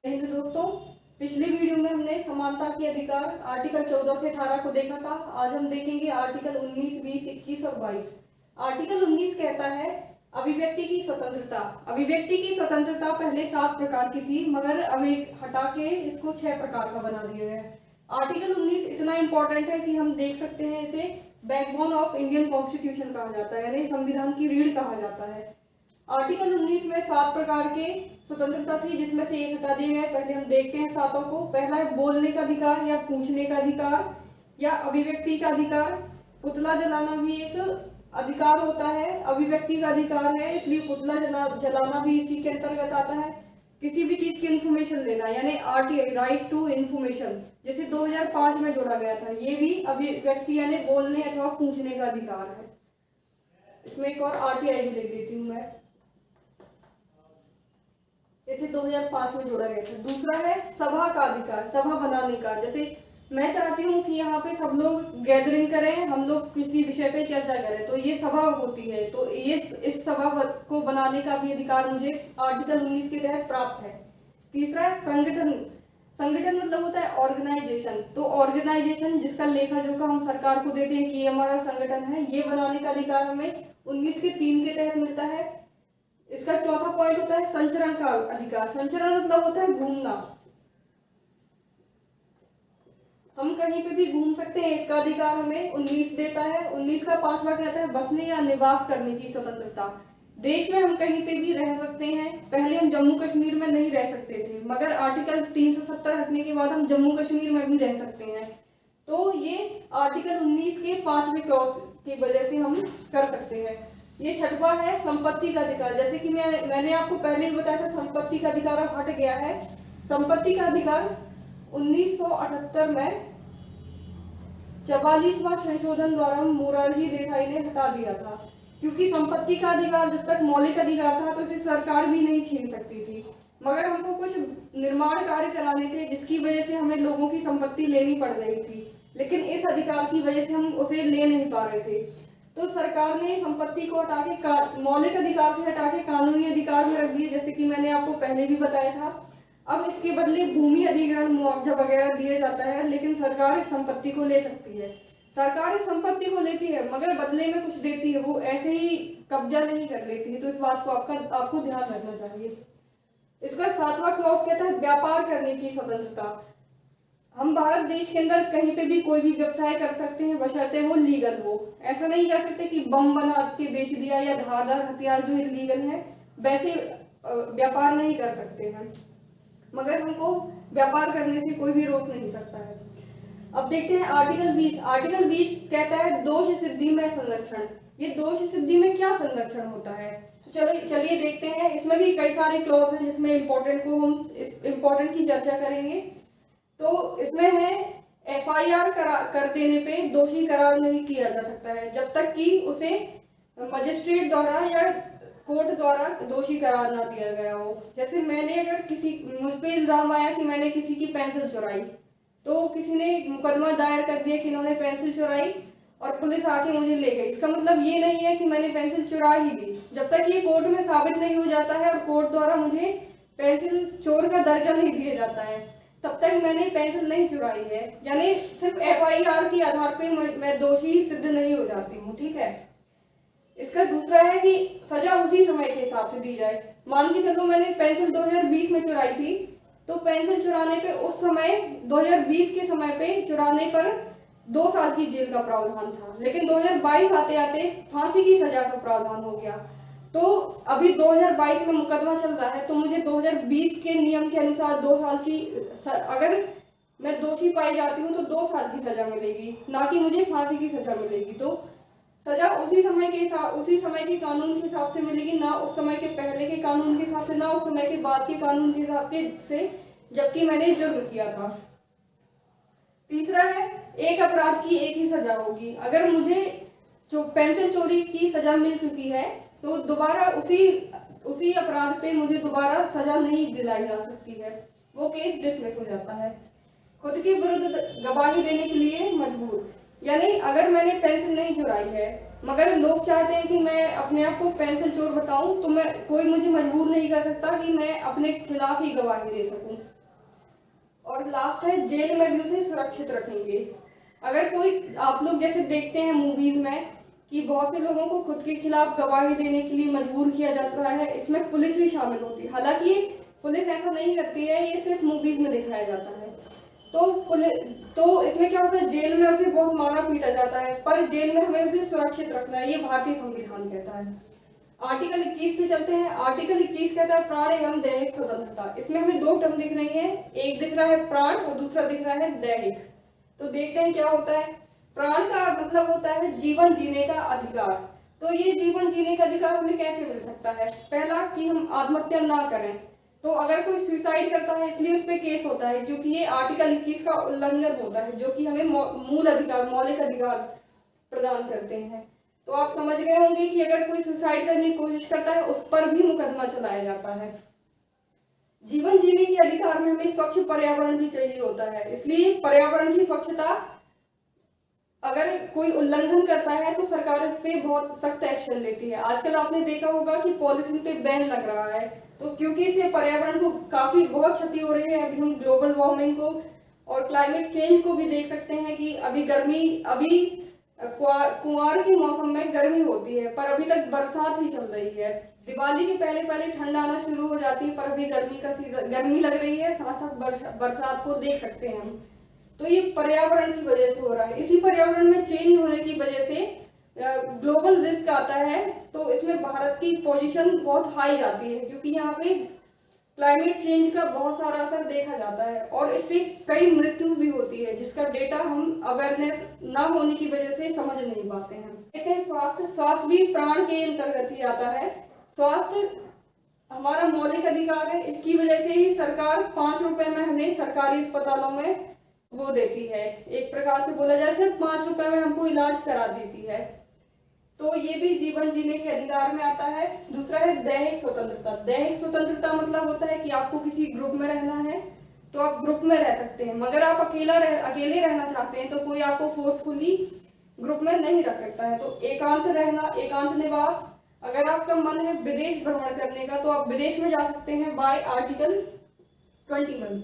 हिंद दोस्तों, पिछली वीडियो में हमने समानता के अधिकार आर्टिकल 14 से 18 को देखा था। आज हम देखेंगे आर्टिकल 19, 20, 21 और 22। आर्टिकल 19 कहता है अभिव्यक्ति की स्वतंत्रता। अभिव्यक्ति की स्वतंत्रता पहले 7 प्रकार की थी, मगर अब एक हटा के इसको 6 प्रकार का बना दिया गया है। आर्टिकल 19 इतना इंपॉर्टेंट है कि हम देख सकते हैं इसे बैकबोन ऑफ इंडियन कॉन्स्टिट्यूशन कहा जाता है, यानी संविधान की रीढ़ कहा जाता है। आर्टिकल 19 में 7 प्रकार के स्वतंत्रता थी, जिसमें से एक हटा दिया गया। पहले हम देखते हैं सातों को। पहला है बोलने का अधिकार या पूछने का अधिकार या अभिव्यक्ति का अधिकार। पुतला जलाना भी एक अधिकार होता है, अभिव्यक्ति का अधिकार है, इसलिए पुतला जलाना भी इसी के अंतर्गत आता है। किसी भी चीज की इंफॉर्मेशन लेना यानी आरटीआई, राइट टू इंफॉर्मेशन, जैसे 2005 में जोड़ा गया था, ये भी अभिव्यक्ति यानी बोलने अथवा पूछने का अधिकार है। इसमें एक और आरटीआई भी लिख देती हूँ मैं, इसे 2005 में जोड़ा गया था। दूसरा है सभा का अधिकार, सभा बनाने का। जैसे मैं चाहती हूँ कि यहाँ पे सब लोग गैदरिंग करें, हम लोग किसी विषय पे चर्चा करें, तो ये सभा होती है, तो ये इस सभा को बनाने का भी अधिकार मुझे आर्टिकल 19 के तहत प्राप्त है। तीसरा है संगठन। संगठन मतलब होता है ऑर्गेनाइजेशन, तो ऑर्गेनाइजेशन जिसका लेखा जोखा हम सरकार को देते हैं कि ये हमारा संगठन है, ये बनाने का अधिकार हमें 19 के 3 के तहत मिलता है। इसका चौथा पॉइंट होता है संचरण का अधिकार। संचरण मतलब होता है घूमना, हम कहीं पे भी घूम सकते हैं, इसका अधिकार हमें 19 देता है। 19 का 5वां कहता है बसने या निवास करने की स्वतंत्रता। देश में हम कहीं पे भी रह सकते हैं। पहले हम जम्मू कश्मीर में नहीं रह सकते थे, मगर आर्टिकल 370 हटने के बाद हम जम्मू कश्मीर में भी रह सकते हैं। तो ये आर्टिकल 19 के 5वें क्लॉज की वजह से हम कर सकते हैं। ये छठवा है संपत्ति का अधिकार। जैसे कि मैंने आपको पहले ही बताया था, संपत्ति का अधिकार अब हट गया है। संपत्ति का अधिकार 1978 में 44वां संशोधन द्वारा मोरारजी देसाई ने हटा दिया था, क्योंकि संपत्ति का अधिकार जब तक मौलिक अधिकार था तो इसे सरकार भी नहीं छीन सकती थी, मगर हमको कुछ निर्माण कार्य कराने थे जिसकी वजह से हमें लोगों की संपत्ति लेनी पड़ रही थी, लेकिन इस अधिकार की वजह से हम उसे ले नहीं पा रहे थे। तो सरकार ने संपत्ति को हटा के मौलिक अधिकार से हटा के कानूनी अधिकार में रख दिए, जैसे कि मैंने आपको पहले भी बताया था। अब इसके बदले भूमि अधिग्रहण, मुआवजा वगैरह दिया जाता है, लेकिन सरकार इस संपत्ति को ले सकती है। सरकार इस संपत्ति को लेती है मगर बदले में कुछ देती है, वो ऐसे ही कब्जा नहीं कर लेती है। तो इस बात को आपको ध्यान रखना चाहिए। इसका 7वां क्लॉज कहता है व्यापार करने की स्वतंत्रता। हम भारत देश के अंदर कहीं पे भी कोई भी व्यवसाय कर सकते हैं, बशर्ते वो लीगल हो। ऐसा नहीं कर सकते कि बम बना के बेच दिया या धारदार हथियार जो इलीगल है वैसे व्यापार नहीं कर सकते हैं, मगर हमको व्यापार करने से कोई भी रोक नहीं सकता है। अब देखते हैं आर्टिकल 20। आर्टिकल 20 कहता है दोष सिद्धि में संरक्षण। ये दोष सिद्धि में क्या संरक्षण होता है, तो चलिए देखते हैं। इसमें भी कई सारे क्लॉज हैं जिसमें इम्पोर्टेंट की चर्चा करेंगे। तो इसमें है FIR कर देने पे दोषी करार नहीं किया जा सकता है जब तक कि उसे मजिस्ट्रेट द्वारा या कोर्ट द्वारा दोषी करार ना दिया गया हो। जैसे मैंने अगर मुझ पे इल्जाम आया कि मैंने किसी की पेंसिल चुराई, तो किसी ने मुकदमा दायर कर दिया कि इन्होंने पेंसिल चुराई और पुलिस आके मुझे ले गई, इसका मतलब ये नहीं है कि मैंने पेंसिल चुरा ही दी। जब तक ये कोर्ट में साबित नहीं हो जाता है और कोर्ट द्वारा मुझे पेंसिल चोर का दर्जा नहीं दिया जाता है, तब तक मैंने पेंसिल नहीं चुराई है। यानी सिर्फ FIR के आधार पे मैं दोषी सिद्ध नहीं हो जाती हूँ, ठीक है। इसका दूसरा है कि सजा उसी समय के हिसाब से दी जाए। मान के चलो मैंने पेंसिल 2020 में चुराई थी, तो पेंसिल चुराने पे उस समय 2020 के समय पे चुराने पर 2 साल की जेल का प्रावधान था, लेकिन 2022 आते आते फांसी की सजा का प्रावधान हो गया। तो अभी 2022 में मुकदमा चल रहा है, तो मुझे 2020 के नियम के अनुसार 2 साल की, अगर मैं दोषी पाई जाती हूँ तो 2 साल की सजा मिलेगी, ना कि मुझे फांसी की सजा मिलेगी। तो सजा उसी समय के कानून के हिसाब से मिलेगी, ना उस समय के पहले के कानून के हिसाब से, ना उस समय के बाद के कानून के हिसाब से जबकि मैंने जुर्म किया था। तीसरा है एक अपराध की एक ही सजा होगी। अगर मुझे जो पेंसिल चोरी की सजा मिल चुकी है तो दोबारा उसी अपराध पे मुझे दोबारा सजा नहीं दिलाई जा सकती है, वो केस डिसमिस हो जाता है। खुद के विरुद्ध गवाही देने के लिए मजबूर, यानी अगर मैंने पेंसिल नहीं चुराई है मगर लोग चाहते हैं कि मैं अपने आप को पेंसिल चोर बताऊं, तो मैं कोई मुझे मजबूर नहीं कर सकता कि मैं अपने खिलाफ ही गवाही दे सकूं। और लास्ट है, जेल में भी उसे सुरक्षित रखेंगे। अगर कोई, आप लोग जैसे देखते हैं मूवीज में कि बहुत से लोगों को खुद के खिलाफ गवाही देने के लिए मजबूर किया जाता है, इसमें पुलिस भी शामिल होती है। हालांकि पुलिस ऐसा नहीं करती है, ये सिर्फ मूवीज में दिखाया जाता है। तो इसमें क्या होता है, जेल में उसे बहुत मारा पीटा जाता है, पर जेल में हमें उसे सुरक्षित रखना है, ये भारतीय संविधान कहता है। आर्टिकल 21 पे चलते हैं। आर्टिकल 21 कहता है प्राण एवं दैहिक स्वतंत्रता। इसमें हमें दो टर्म दिख रही है, एक दिख रहा है प्राण और दूसरा दिख रहा है दैहिक। तो देखते हैं क्या होता है। प्राण का मतलब होता है जीवन जीने का अधिकार। तो ये जीवन जीने का अधिकार हमें कैसे मिल सकता है? पहला कि हम आत्महत्या ना करें। तो अगर कोई सुसाइड करता है इसलिए उस पर केस होता है, क्योंकि ये आर्टिकल 21 का उल्लंघन होता है, जो कि हमें मूल अधिकार, मौलिक अधिकार प्रदान करते हैं। तो आप समझ गए होंगे कि अगर कोई सुसाइड करने की कोशिश करता है उस पर भी मुकदमा चलाया जाता है। जीवन जीने के अधिकार में हमें स्वच्छ पर्यावरण भी चाहिए होता है, इसलिए पर्यावरण की स्वच्छता अगर कोई उल्लंघन करता है तो सरकार इस पे बहुत सख्त एक्शन लेती है। आजकल आपने देखा होगा कि पॉलिथीन पे बैन लग रहा है, तो क्योंकि इससे पर्यावरण को काफी बहुत क्षति हो रही है। अभी हम ग्लोबल वार्मिंग को और क्लाइमेट चेंज को भी देख सकते हैं कि अभी कुंवार के मौसम में गर्मी होती है, पर अभी तक बरसात ही चल रही है। दिवाली के पहले पहले ठंड आना शुरू हो जाती है, पर अभी गर्मी लग रही है, साथ साथ बरसात को देख सकते हैं हम। तो ये पर्यावरण की वजह से हो रहा है। इसी पर्यावरण में चेंज होने की वजह से ग्लोबल रिस्क आता है। तो इसमें भारत की पोजीशन बहुत हाई जाती है, क्योंकि यहाँ पे क्लाइमेट चेंज का बहुत सारा असर देखा जाता है और इससे कई मृत्यु भी होती है, जिसका डेटा हम अवेयरनेस ना होने की वजह से समझ नहीं पाते हैं। कहते हैं स्वास्थ्य भी प्राण के अंतर्गत ही आता है। स्वास्थ्य हमारा मौलिक अधिकार है, इसकी वजह से ही सरकार 5 रुपए में हमें सरकारी अस्पतालों में वो देती है। एक प्रकार से बोला जाए सिर्फ 5 रुपए में हमको इलाज करा देती है। तो ये भी जीवन जीने के अधिकार में आता है। दूसरा है दैहिक स्वतंत्रता। दैहिक स्वतंत्रता मतलब होता है कि आपको किसी ग्रुप में रहना है तो आप ग्रुप में रह सकते हैं, मगर आप अकेले रहना चाहते हैं तो कोई आपको फोर्सफुली ग्रुप में नहीं रख सकता है। तो एकांत रहना, एकांत निवास। अगर आपका मन है विदेश भ्रमण करने का तो आप विदेश में जा सकते हैं बाय आर्टिकल 21।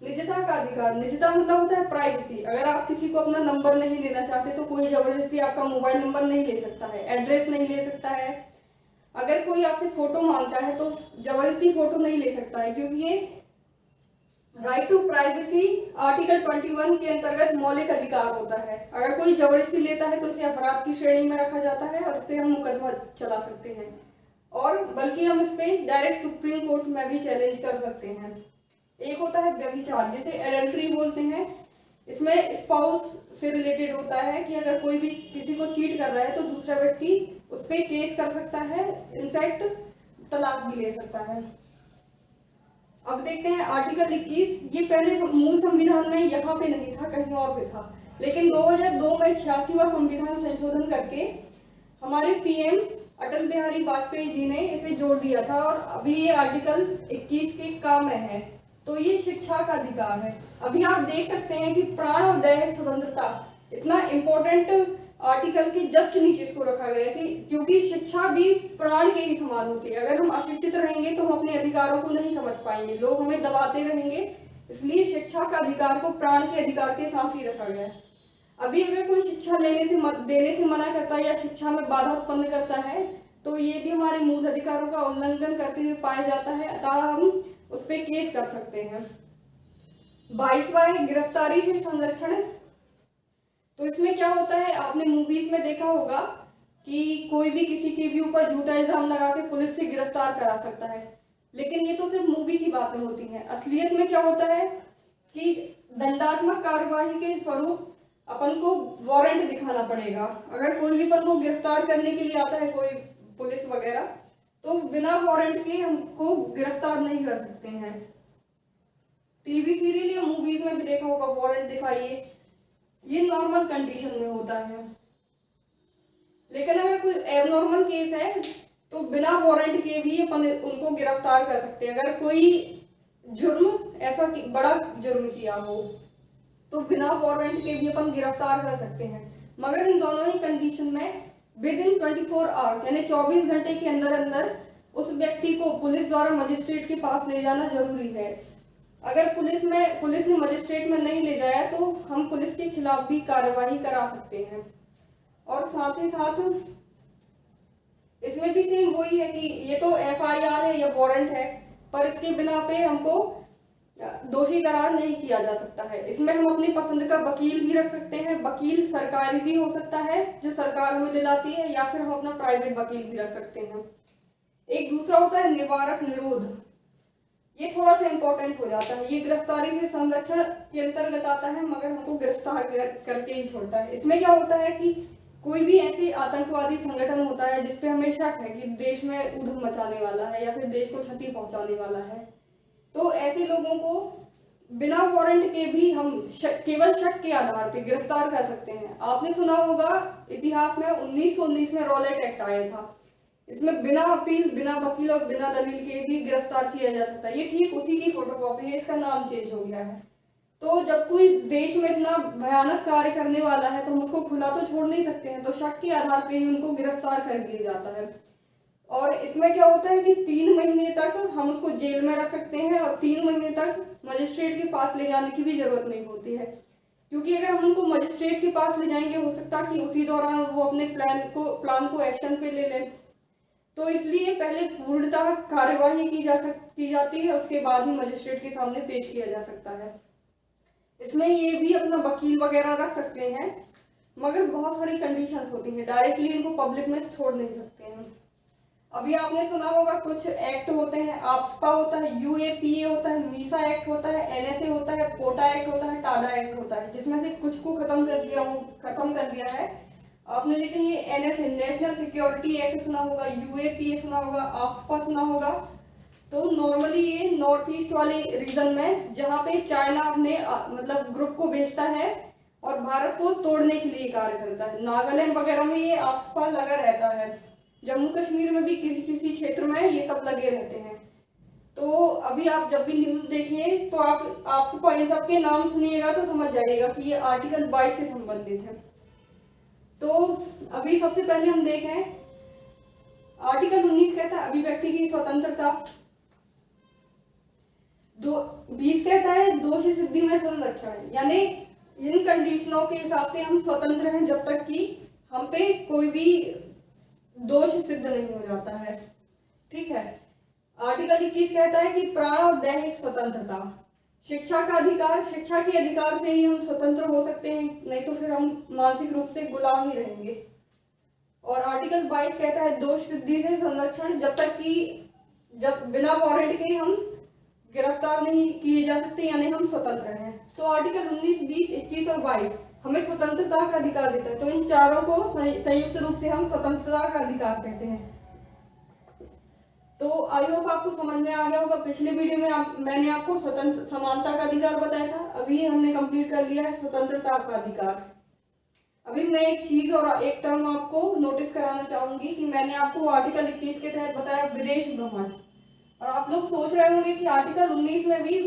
निजता का अधिकार। निजता मतलब होता है प्राइवेसी। अगर आप किसी को अपना नंबर नहीं लेना चाहते तो कोई जबरदस्ती आपका मोबाइल नंबर नहीं ले सकता है, एड्रेस नहीं ले सकता है। अगर कोई आपसे फोटो मांगता है तो जबरदस्ती फोटो नहीं ले सकता है, क्योंकि ये राइट टू प्राइवेसी आर्टिकल 21 के अंतर्गत मौलिक अधिकार होता है। अगर कोई जबरदस्ती लेता है तो इसे अपराध की श्रेणी में रखा जाता है और इस पर हम मुकदमा चला सकते हैं, और बल्कि हम इस पे डायरेक्ट सुप्रीम कोर्ट में भी चैलेंज कर सकते हैं। एक होता है व्यभिचार, जिसे एडल्ट्री बोलते हैं। इसमें स्पाउस से रिलेटेड होता है कि अगर कोई भी किसी को चीट कर रहा है तो दूसरा व्यक्ति उस पर केस कर सकता है, इनफैक्ट तलाक भी ले सकता है। अब देखते हैं आर्टिकल 21। ये पहले मूल संविधान में यहाँ पे नहीं था, कहीं और पे था, लेकिन 2002 में 86वां संविधान संशोधन करके हमारे पीएम अटल बिहारी वाजपेयी जी ने इसे जोड़ दिया था और अभी ये आर्टिकल 21 के काम में है। तो ये शिक्षा का अधिकार है। अभी आप देख सकते हैं कि प्राण और दैहिक स्वतंत्रता इतना इम्पोर्टेंट आर्टिकल के जस्ट नीचे इसको रखा गया है, क्योंकि शिक्षा भी प्राण के ही समान होती है। अगर हम अशिक्षित रहेंगे तो हम अपने अधिकारों को नहीं समझ पाएंगे, लोग हमें दबाते रहेंगे। इसलिए शिक्षा का अधिकार को प्राण के अधिकार के साथ ही रखा गया है। अभी अगर कोई शिक्षा देने से मना करता है या शिक्षा में बाधा उत्पन्न करता है तो ये भी हमारे मूल अधिकारों का उल्लंघन करते हुए पाया जाता है, अतः हम उस पर केस कर सकते हैं। 22वां है गिरफ्तारी से संरक्षण। तो इसमें क्या होता है, आपने मूवीज में देखा होगा कि कोई भी किसी के भी ऊपर झूठा इल्जाम लगा के पुलिस से गिरफ्तार करा सकता है, लेकिन ये तो सिर्फ मूवी की बातें होती हैं। असलियत में क्या होता है कि दंडात्मक कार्यवाही के स्वरूप अपन को वारंट दिखाना पड़ेगा। अगर कोई भी अपन को गिरफ्तार करने के लिए आता है, कोई पुलिस वगैरह, तो बिना वारंट के हमको गिरफ्तार नहीं कर सकते हैं। टीवी सीरियल या मूवीज में भी देखा होगा, वारंट दिखाइए, ये नॉर्मल कंडीशन में होता है। लेकिन अगर कोई एबनॉर्मल केस है तो बिना वारंट के भी अपन उनको गिरफ्तार कर सकते हैं। अगर कोई जुर्म ऐसा बड़ा जुर्म किया हो तो बिना वारंट के भी अपन गिरफ्तार कर सकते हैं। मगर इन दोनों ही कंडीशन में विद इन 24 आवर्स यानी 24 घंटे के अंदर अंदर उस व्यक्ति को पुलिस द्वारा मजिस्ट्रेट के पास ले जाना जरूरी है। अगर पुलिस ने मजिस्ट्रेट में नहीं ले जाया तो हम पुलिस के खिलाफ भी कार्यवाही करा सकते हैं। और साथ ही साथ इसमें भी सेम वही है कि ये तो FIR है या वारंट है, पर इसके बिना पे हमको दोषी करार नहीं किया जा सकता है। इसमें हम अपनी पसंद का वकील भी रख सकते हैं। वकील सरकारी भी हो सकता है जो सरकार हमें दिलाती है, या फिर हम अपना प्राइवेट वकील भी रख सकते हैं। एक दूसरा होता है निवारक निरोध। ये थोड़ा सा इम्पोर्टेंट हो जाता है। ये गिरफ्तारी से संरक्षण के अंतर्गत आता है, मगर हमको गिरफ्तार करके ही छोड़ता है। इसमें क्या होता है कि कोई भी ऐसी आतंकवादी संगठन होता है जिसपे हमें शक है कि देश में ऊधम मचाने वाला है या फिर देश को क्षति पहुंचाने वाला है, तो ऐसे लोगों को बिना वारंट के भी हम केवल शक के आधार पर गिरफ्तार कर सकते हैं। आपने सुना होगा इतिहास में 1919 में रॉलेट एक्ट आया था। इसमें बिना अपील, बिना वकील और बिना दलील के भी गिरफ्तार किया जा सकता है। ये ठीक उसी की फोटोकॉपी है, इसका नाम चेंज हो गया है। तो जब कोई देश में इतना भयानक कार्य करने वाला है तो हम उसको खुला तो छोड़ नहीं सकते हैं, तो शक के आधार पर ही उनको गिरफ्तार कर दिया जाता है। और इसमें क्या होता है कि 3 महीने तक हम उसको जेल में रख सकते हैं और 3 महीने तक मजिस्ट्रेट के पास ले जाने की भी जरूरत नहीं होती है, क्योंकि अगर हम उनको मजिस्ट्रेट के पास ले जाएंगे हो सकता है कि उसी दौरान वो अपने प्लान को एक्शन पे ले लें। तो इसलिए पहले पूर्णतः कार्यवाही की जाती है, उसके बाद ही मजिस्ट्रेट के सामने पेश किया जा सकता है। इसमें ये भी अपना वकील वगैरह रख सकते हैं, मगर बहुत सारी कंडीशंस होती हैं। डायरेक्टली इनको पब्लिक में छोड़ नहीं सकते हैं। अभी आपने सुना होगा कुछ एक्ट होते हैं, AFSPA होता है, UAPA होता है, MISA एक्ट होता है, NSA होता है, पोटा एक्ट होता है, टाडा एक्ट होता है, जिसमें से कुछ को खत्म कर दिया है आपने। लेकिन ये NSA नेशनल सिक्योरिटी एक्ट सुना होगा, UAPA सुना होगा, AFSPA सुना होगा। तो नॉर्मली ये नॉर्थ ईस्ट वाले रीजन में जहाँ पे चाइना अपने मतलब ग्रुप को भेजता है और भारत को तोड़ने के लिए कार्य करता है। नागालैंड वगैरह में ये AFSPA लगा रहता है। जम्मू कश्मीर में भी किसी क्षेत्र में ये सब लगे रहते हैं। तो अभी आप जब भी न्यूज देखिए तो आप इन सब के नाम सुनिएगा तो समझ जाइएगा कि ये आर्टिकल 22 से संबंधित है। तो अभी सबसे पहले हम देखें, आर्टिकल 19 कहता है अभिव्यक्ति की स्वतंत्रता। 20 कहता है दोष सिद्धि में संरक्षण, यानी इन कंडीशनों के हिसाब से हम स्वतंत्र हैं जब तक कि हम पे कोई भी दोष सिद्ध नहीं हो जाता है। ठीक है। आर्टिकल 21 कहता है कि प्राण और दैहिक स्वतंत्रता, शिक्षा का अधिकार, शिक्षा के अधिकार से ही हम स्वतंत्र हो सकते हैं, नहीं तो फिर हम मानसिक रूप से गुलाम ही रहेंगे। और आर्टिकल 22 कहता है दोष सिद्धि से संरक्षण, जब बिना वारंट के हम गिरफ्तार नहीं किए जा सकते, यानी हम स्वतंत्र हैं। तो आर्टिकल 19, 20, 21 और 22 हमें स्वतंत्रता का अधिकार देता है। तो इन चारों को संयुक्त रूप से हम स्वतंत्रता का अधिकार कहते हैं। तो आई होप आपको समझ में आ गया होगा। पिछले वीडियो में मैंने आपको स्वतंत्र समानता का अधिकार बताया था, अभी हमने कंप्लीट कर लिया है स्वतंत्रता का अधिकार। अभी मैं एक चीज और एक टर्म आपको नोटिस कराना चाहूंगी कि मैंने आपको आर्टिकल 21 के तहत बताया विदेश भ्रमण, और आप लोग सोच रहे होंगे कि आर्टिकल 19 में भी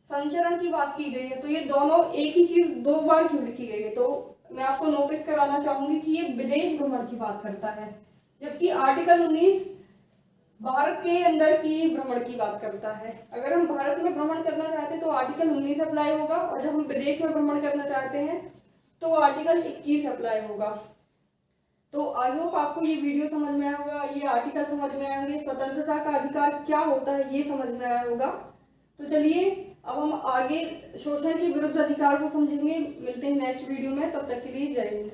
संचरण की बात की गई है, तो ये दोनों एक ही चीज 2 बार क्यों लिखी गई है। तो मैं आपको नोटिस कराना चाहूंगी कि ये विदेश भ्रमण की बात करता है, जबकि आर्टिकल 19 भारत के अंदर की भ्रमण की बात करता है। अगर हम भारत में भ्रमण करना चाहते हैं तो आर्टिकल 19 अप्लाई होगा, और जब हम विदेश में भ्रमण करना चाहते हैं तो आर्टिकल 21 अप्लाई होगा। तो आई होप आपको ये वीडियो समझ में आया होगा, ये आर्टिकल समझ में आए होंगे, स्वतंत्रता का अधिकार क्या होता है ये समझ में आया होगा। तो चलिए अब हम आगे शोषण के विरुद्ध अधिकार को समझेंगे। मिलते हैं नेक्स्ट वीडियो में, तब तक के लिए जय हिंद।